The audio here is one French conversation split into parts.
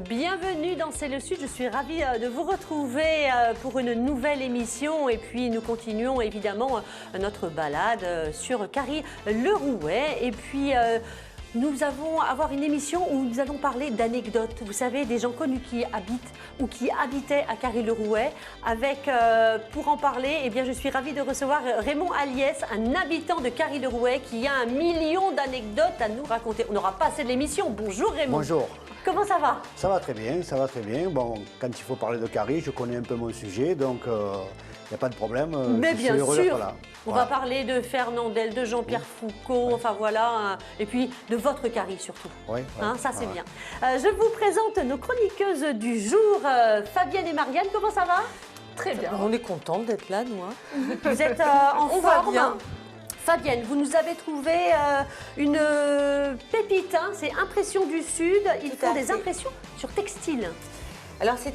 Bienvenue dans C'est le Sud, je suis ravie de vous retrouver pour une nouvelle émission et puis nous continuons évidemment notre balade sur Carry-le-Rouet et puis nous allons avoir une émission où nous allons parler d'anecdotes, vous savez, des gens connus qui habitent ou qui habitaient à Carry-le-Rouet. Avec, pour en parler, eh bien, je suis ravie de recevoir Raymond Aliès, un habitant de Carry-le-Rouet qui a 1 million d'anecdotes à nous raconter. On n'aura pas assez de l'émission. Bonjour Raymond. Bonjour. Comment ça va? Ça va très bien, ça va très bien. Bon, quand il faut parler de Carry, je connais un peu mon sujet, donc il n'y a pas de problème. Mais bien sûr, on voilà. va parler de Fernandel, de Jean-Pierre Foucault, enfin voilà, et puis de votre Carry surtout. Oui, hein, ça c'est bien. Je vous présente nos chroniqueuses du jour, Fabienne et Marianne, comment ça va? Très bien. On est contente d'être là, nous. Hein. Vous êtes en On forme? va bien. Fabienne, vous nous avez trouvé une pépite, hein, c'est Impression du Sud. Ils font des impressions sur textile. Alors, c'est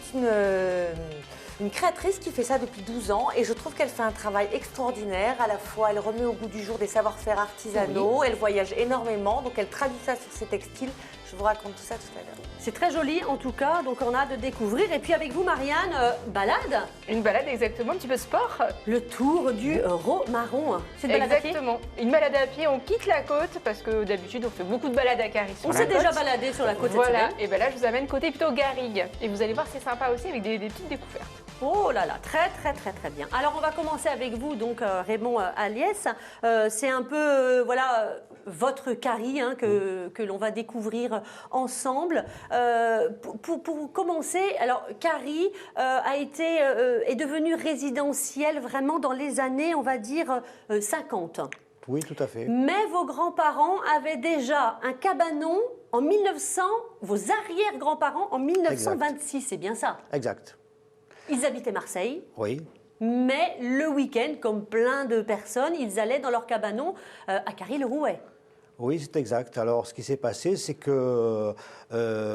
une créatrice qui fait ça depuis 12 ans et je trouve qu'elle fait un travail extraordinaire. À la fois, elle remet au goût du jour des savoir-faire artisanaux, elle voyage énormément, donc elle traduit ça sur ses textiles. Je vous raconte tout ça tout à l'heure. C'est très joli en tout cas, donc on a hâte de découvrir. Et puis avec vous, Marianne, balade. Une balade exactement, un petit peu sport. Le tour du Romaron. C'est une balade à pied? Exactement. Une balade à pied, on quitte la côte parce que d'habitude on fait beaucoup de balades à Carry sur On la s'est côte. déjà baladé sur la côte Voilà, cette semaine. et ben là je vous amène côté plutôt Garrigue. Et vous allez voir, c'est sympa aussi avec des petites découvertes. Oh là là, très très très très bien. Alors on va commencer avec vous, donc Raymond Aliès. C'est un peu voilà votre Carry hein, que l'on va découvrir ensemble. Pour commencer, alors Carry est devenu résidentiel vraiment dans les années, on va dire 50. Oui, tout à fait. Mais vos grands-parents avaient déjà un cabanon en 1900, vos arrière-grands-parents en 1926, c'est bien ça? Exact. Ils habitaient Marseille, Oui. mais le week-end, comme plein de personnes, ils allaient dans leur cabanon à Carry-le-Rouet. Oui, c'est exact. Alors, ce qui s'est passé, c'est que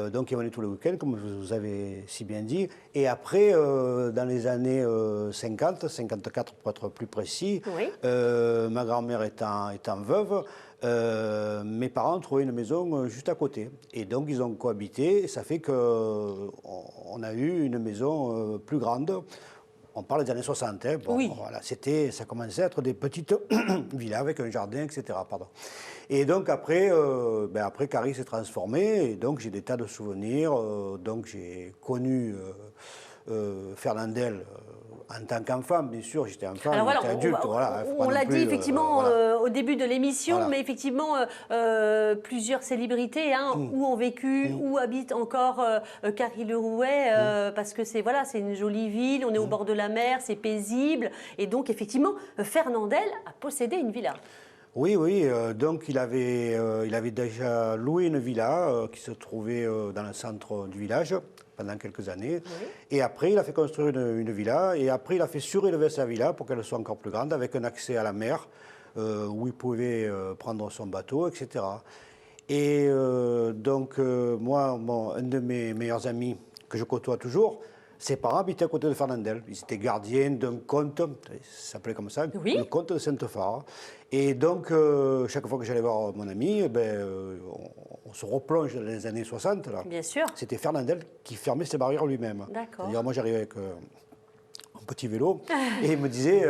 donc ils venaient tous les week-ends, comme vous avez si bien dit. Et après, dans les années 50, 54 pour être plus précis, Oui. ma grand-mère étant veuve, mes parents ont trouvé une maison juste à côté. Et donc, ils ont cohabité. Et ça fait qu'on a eu une maison plus grande. On parle des années 60. Hein. Bon, oui. Voilà, ça commençait à être des petites villas avec un jardin, etc. Pardon. Et donc après, après Carry s'est transformé. Et donc, j'ai des tas de souvenirs. Donc, j'ai connu Fernandel en tant qu'enfant, bien sûr, j'étais enfant, j'étais adulte. On l'a dit effectivement au début de l'émission, Voilà. mais effectivement, plusieurs célébrités où ont vécu, où habitent encore Carry-le-Rouet, parce que c'est une jolie ville, on est au bord de la mer, c'est paisible. Et donc, effectivement, Fernandel a possédé une villa. Oui, donc il avait déjà loué une villa qui se trouvait dans le centre du village pendant quelques années. Oui. Et après, il a fait construire une villa et après, il a fait surélever sa villa pour qu'elle soit encore plus grande avec un accès à la mer où il pouvait prendre son bateau, etc. Et donc, moi, un de mes meilleurs amis que je côtoie toujours, ses parents habitaient à côté de Fernandel. Ils étaient gardiens d'un comte, ça s'appelait comme ça, oui. le comte de Sainte-Phare. Et donc, chaque fois que j'allais voir mon ami, on se replonge dans les années 60. Là. Bien sûr. C'était Fernandel qui fermait ses barrières lui-même. D'accord. C'est-à-dire, moi, j'arrivais avec un petit vélo et il me disait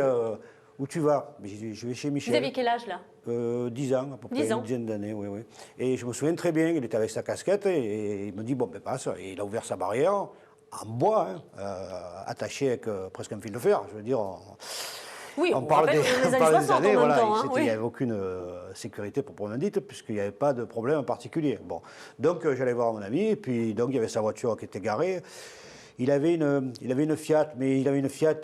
où tu vas? Je vais chez Michel. Vous aviez quel âge là? 10 ans, à peu près, 10 ans. une dizaine d'années, oui. Et je me souviens très bien, il était avec sa casquette et il me dit, passe. Et il a ouvert sa barrière en bois, attaché avec presque un fil de fer. Je veux dire, oui, on parle des années, en même temps, il n'y avait aucune sécurité proprement dite, puisqu'il n'y avait pas de problème particulier. Bon. Donc j'allais voir mon ami, et puis donc, il y avait sa voiture qui était garée. Il avait une Fiat, mais il avait une Fiat,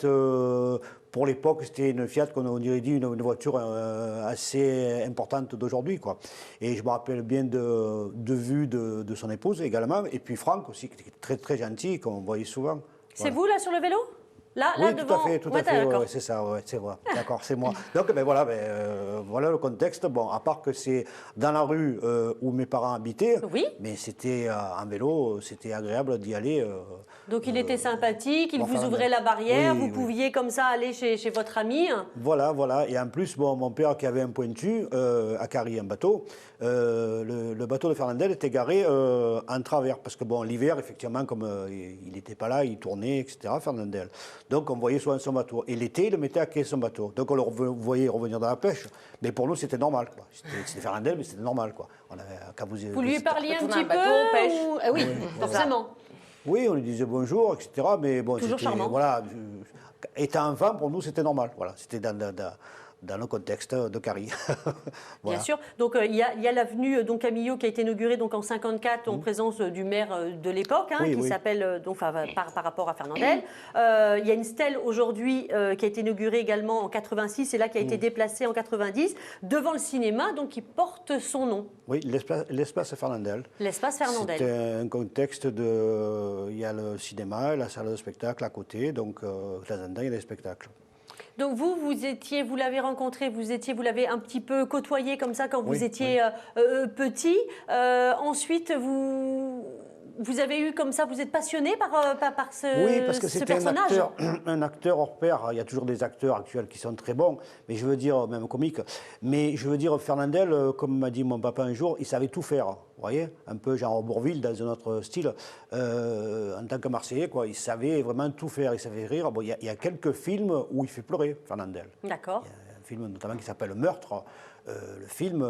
pour l'époque, c'était une Fiat qu'on dirait dit une voiture assez importante d'aujourd'hui, quoi. Et je me rappelle bien de vue de son épouse également, et puis Franck aussi, qui était très très gentil, qu'on voyait souvent. C'est vous là sur le vélo? Là, Oui, devant... tout à fait, tout Ouais, à fait, d'accord. ouais, c'est ça, ouais, c'est vrai, d'accord, c'est moi. Donc, voilà, voilà le contexte. Bon, à part que c'est dans la rue où mes parents habitaient, Oui. mais c'était en vélo, c'était agréable d'y aller. Donc il était sympathique, il voir vous ouvrait Fernandel. la barrière, Oui, vous oui. pouviez comme ça aller chez votre ami. Voilà, voilà. Et en plus, bon, mon père qui avait un pointu à Carry, un bateau, le bateau de Fernandel était garé en travers. Parce que bon, l'hiver, effectivement, comme il n'était pas là, il tournait, etc., Fernandel. Donc on voyait souvent son bateau. Et l'été, il le mettait à quai son bateau. Donc on le voyait revenir dans la pêche. Mais pour nous, c'était normal, quoi. C'était Fernandel, mais c'était normal, quoi. On avait, quand Vous lui parliez un Quand on a petit un peu bateau, on pêche. Ah oui, forcément. Oui, on lui disait bonjour, etc. Mais bon, Toujours c'était, charmant. voilà, étant enfant, pour nous, c'était normal. Voilà, c'était dans le contexte de Carry. Voilà. Bien sûr. Donc il y a l'avenue Camillo qui a été inaugurée donc en 54 en présence du maire de l'époque, Oui, qui oui. s'appelle par rapport à Fernandel. Il y a une stèle aujourd'hui qui a été inaugurée également en 86 et là qui a été déplacée en 90 devant le cinéma donc qui porte son nom. Oui, l'espace Fernandel. L'espace Fernandel. C'est un contexte de... Il y a le cinéma et la salle de spectacle à côté, donc de temps en temps, il y a des spectacles. Donc vous l'avez rencontré, vous l'avez un petit peu côtoyé comme ça quand vous Oui, étiez petit. Ensuite, vous avez eu comme ça, vous êtes passionné par Oui, parce que ce c'était personnage. un acteur hors pair. Il y a toujours des acteurs actuels qui sont très bons, mais je veux dire, même comiques. Mais je veux dire, Fernandel, comme m'a dit mon papa un jour, il savait tout faire. Vous voyez, un peu genre Bourvil dans un autre style. En tant que Marseillais, quoi, il savait vraiment tout faire, il savait rire. Bon, il y a quelques films où il fait pleurer, Fernandel. D'accord. Il y a un film notamment qui s'appelle Meurtre. Le film,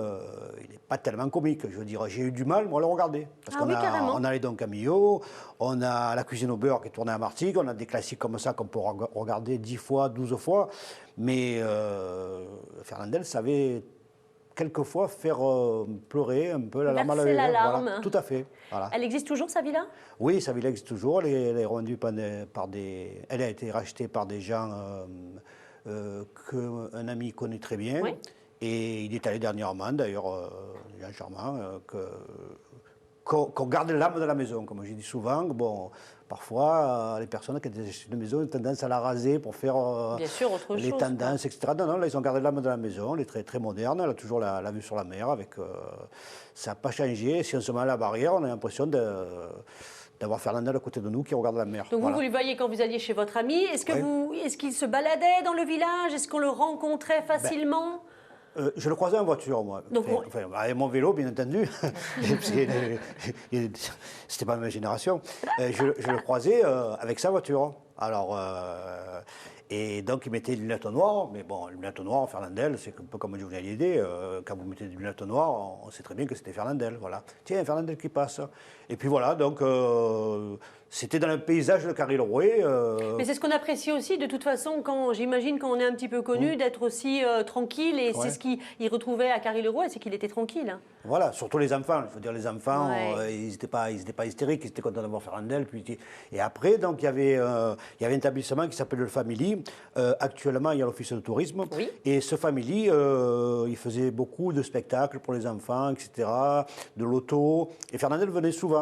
il n'est pas tellement comique. Je veux dire, j'ai eu du mal, moi, à le regarder. Parce qu'on carrément. on a Les Don Camillo, on a La cuisine au beurre qui est tournée à Martigues, on a des classiques comme ça qu'on peut regarder 10 fois, 12 fois. Mais Fernandel savait quelquefois faire pleurer un peu la larme à Verser l'œil. la larme. Voilà, tout à fait. Voilà. Elle existe toujours, sa villa? Oui, sa villa existe toujours. Elle est revendue par des... Elle a été rachetée par des gens qu'un ami connaît très bien. Oui. Et il est allé dernièrement, d'ailleurs, des gens charmants, qu'on garde l'âme de la maison, comme je dis souvent. Bon, parfois, les personnes qui ont une maison ont tendance à la raser pour faire Bien sûr, autre les chose, tendances, etc. Non, non, là, ils ont gardé l'âme de la maison. Elle est très, très moderne. Elle a toujours la vue sur la mer. Ça n'a pas changé. Si on se met à la barrière, on a l'impression d'avoir Fernandel à côté de nous qui regarde la mer. Donc Voilà. vous le voyez quand vous alliez chez votre ami. Est-ce qu'il se baladait dans le village? Est-ce qu'on le rencontrait facilement? Je le croisais en voiture, moi. Donc, Avec mon vélo, bien entendu. C'était pas ma génération. Je le croisais avec sa voiture. Alors, et donc, il mettait des lunettes noires. Mais bon, les lunettes noires, Fernandel, c'est un peu comme Johnny Hallyday. Quand vous mettez des lunettes noires, on sait très bien que c'était Fernandel. Voilà. Tiens, Fernandel qui passe. Et puis voilà, donc... c'était dans le paysage de Carry-le-Rouet. Mais c'est ce qu'on apprécie aussi, de toute façon, j'imagine quand on est un petit peu connu, d'être aussi tranquille. Et c'est ce qu'il retrouvait à Carry-le-Rouet, c'est qu'il était tranquille. Voilà, surtout les enfants. Je veux dire, les enfants, Ouais. ils n'étaient pas hystériques, ils étaient contents d'avoir Fernandel. Et après, donc, il y avait un établissement qui s'appelle le Family. Actuellement, il y a l'office de tourisme. Oui. Et ce Family, il faisait beaucoup de spectacles pour les enfants, etc., de l'auto. Et Fernandel venait souvent.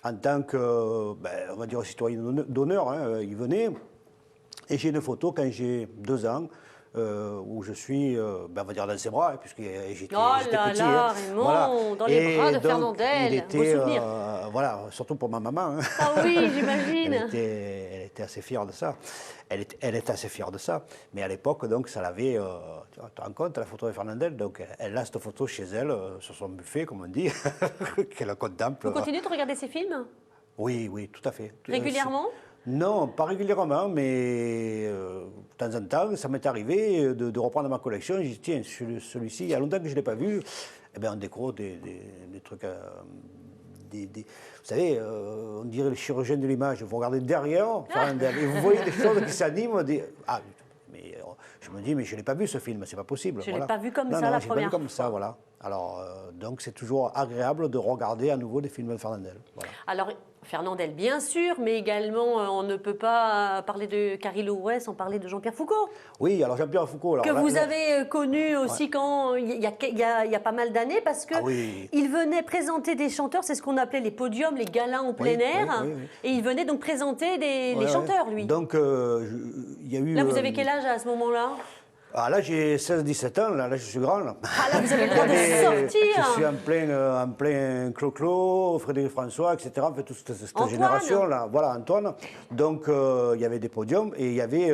En tant que, on va dire, citoyen d'honneur, hein, il venait. Et j'ai une photo quand j'ai 2 ans, où je suis, on va dire, dans ses bras, puisque j'étais petit. Là, hein. Raymond, dans les bras de donc, Fernandel. il Beau était, souvenir. voilà, surtout pour ma maman. hein. Ah oui, j'imagine. Elle était assez fière de ça. Elle est assez fière de ça. Mais à l'époque, donc, ça l'avait... tu te rends compte, la photo de Fernandel, donc elle a cette photo chez elle, sur son buffet, comme on dit, qu'elle contemple. Vous continuez de regarder ces films Oui, oui, tout à fait. régulièrement? Non, pas régulièrement, mais de temps en temps, ça m'est arrivé de reprendre ma collection. J'ai dit, tiens, celui-ci, il y a longtemps que je ne l'ai pas vu. Eh bien, on découvre des trucs... vous savez, on dirait le chirurgien de l'image. Vous regardez derrière, Fernandel, et vous voyez des choses qui s'animent. Mais je me dis, mais je ne l'ai pas vu ce film, c'est pas possible. Je ne l'ai pas vu comme Non, ça non, la je l'ai première pas vu comme ça, voilà. Alors, donc c'est toujours agréable de regarder à nouveau des films de Fernandel. Voilà. Alors, Fernandel, bien sûr, mais également, on ne peut pas parler de Carrie Lerouet sans parler de Jean-Pierre Foucault. Oui, alors Jean-Pierre Foucault. Alors, Que vous avez connu aussi quand il y a pas mal d'années, parce que il venait présenter des chanteurs, c'est ce qu'on appelait les podiums, les galas en plein air, et il venait donc présenter les chanteurs, lui. Donc, il y a eu... Là, vous avez quel âge à ce moment-là? Ah, là, j'ai 16-17 ans, là, je suis grand. Là. Ah, là, vous avez le droit de sortir. Je suis en plein Clo-Clo, Frédéric François, etc. En fait, toute cette génération-là. Voilà, Antoine. Donc, il y avait des podiums et il y avait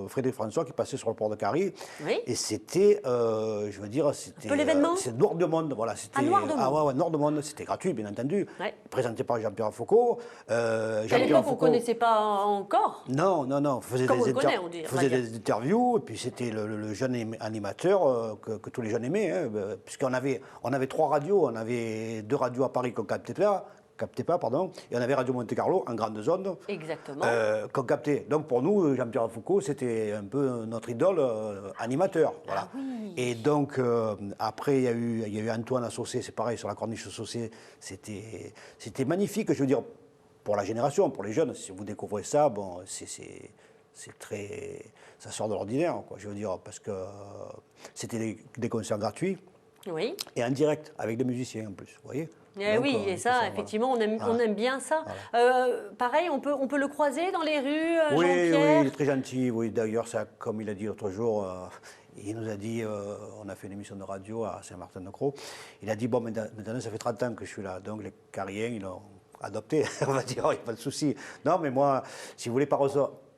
Frédéric François qui passait sur le port de Carrie. Oui. Et c'était, je veux dire, c'était... Un peu l'événement. C'est Noir de Monde. Voilà, Noir de Monde. Ah ouais, Noir de Monde. C'était gratuit, bien entendu. Ouais. Présenté par Jean-Pierre Foucault. À l'époque, on ne connaissait pas encore. Non. On faisait des interviews et puis c'était le jeune animateur que tous les jeunes aimaient, hein, puisqu'on avait 3 radios, on avait 2 radios à Paris qu'on captait pas, et on avait Radio Monte-Carlo en grande zone. Exactement. Qu'on captait. Donc pour nous, Jean-Pierre Foucault, c'était un peu notre idole animateur. Voilà. Ah oui. Et donc après, il y a eu Antoine à Saucé, c'est pareil, sur la corniche Saucé, c'était magnifique, je veux dire, pour la génération, pour les jeunes, si vous découvrez ça, bon, c'est très... Ça sort de l'ordinaire, quoi, je veux dire, parce que c'était des concerts gratuits. Oui. Et en direct, avec des musiciens en plus, vous voyez. Oui, et ça, effectivement, on aime bien ça. Voilà. Pareil, on peut le croiser dans les rues, Jean-Pierre? Oui, il est très gentil. Oui, d'ailleurs, comme il a dit l'autre jour, il nous a dit, on a fait une émission de radio à Saint-Martin-de-Croix, il a dit, bon, maintenant, ça fait 30 ans que je suis là, donc les Carriens, ils l'ont adopté, on va dire, il n'y a pas de souci. Non, mais moi, si vous voulez,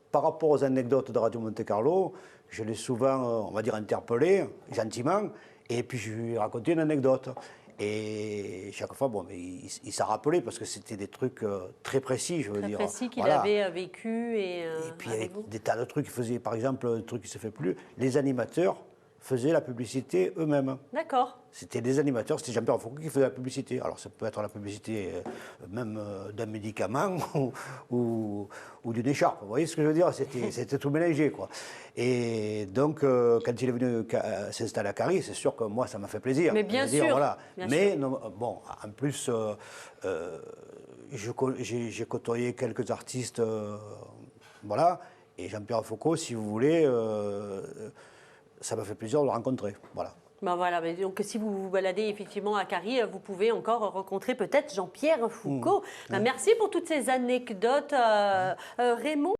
par rapport aux anecdotes de Radio Monte-Carlo, je l'ai souvent, on va dire, interpellé, gentiment, et puis je lui ai raconté une anecdote. Et chaque fois, bon, mais il s'est rappelé parce que c'était des trucs très précis, je veux dire. Très précis qu'il avait vécu. Et puis il y avait des tas de trucs qu'il faisait. Par exemple, un truc qui ne se fait plus, les animateurs faisaient la publicité eux-mêmes. D'accord. C'était des animateurs, c'était Jean-Pierre Foucault qui faisait la publicité. Alors ça peut être la publicité même d'un médicament ou d'une écharpe. Vous voyez ce que je veux dire? C'était tout mélangé, quoi. Et donc, quand il est venu s'installer à Carrie, c'est sûr que moi, ça m'a fait plaisir. Mais bien sûr. Voilà. Mais non, bon, en plus, j'ai côtoyé quelques artistes, voilà. Et Jean-Pierre Foucault, si vous voulez, ça m'a fait plaisir de le rencontrer. Voilà. Ben voilà, donc si vous vous baladez effectivement à Carrie, vous pouvez encore rencontrer peut-être Jean-Pierre Foucault. Ben merci pour toutes ces anecdotes, Raymond.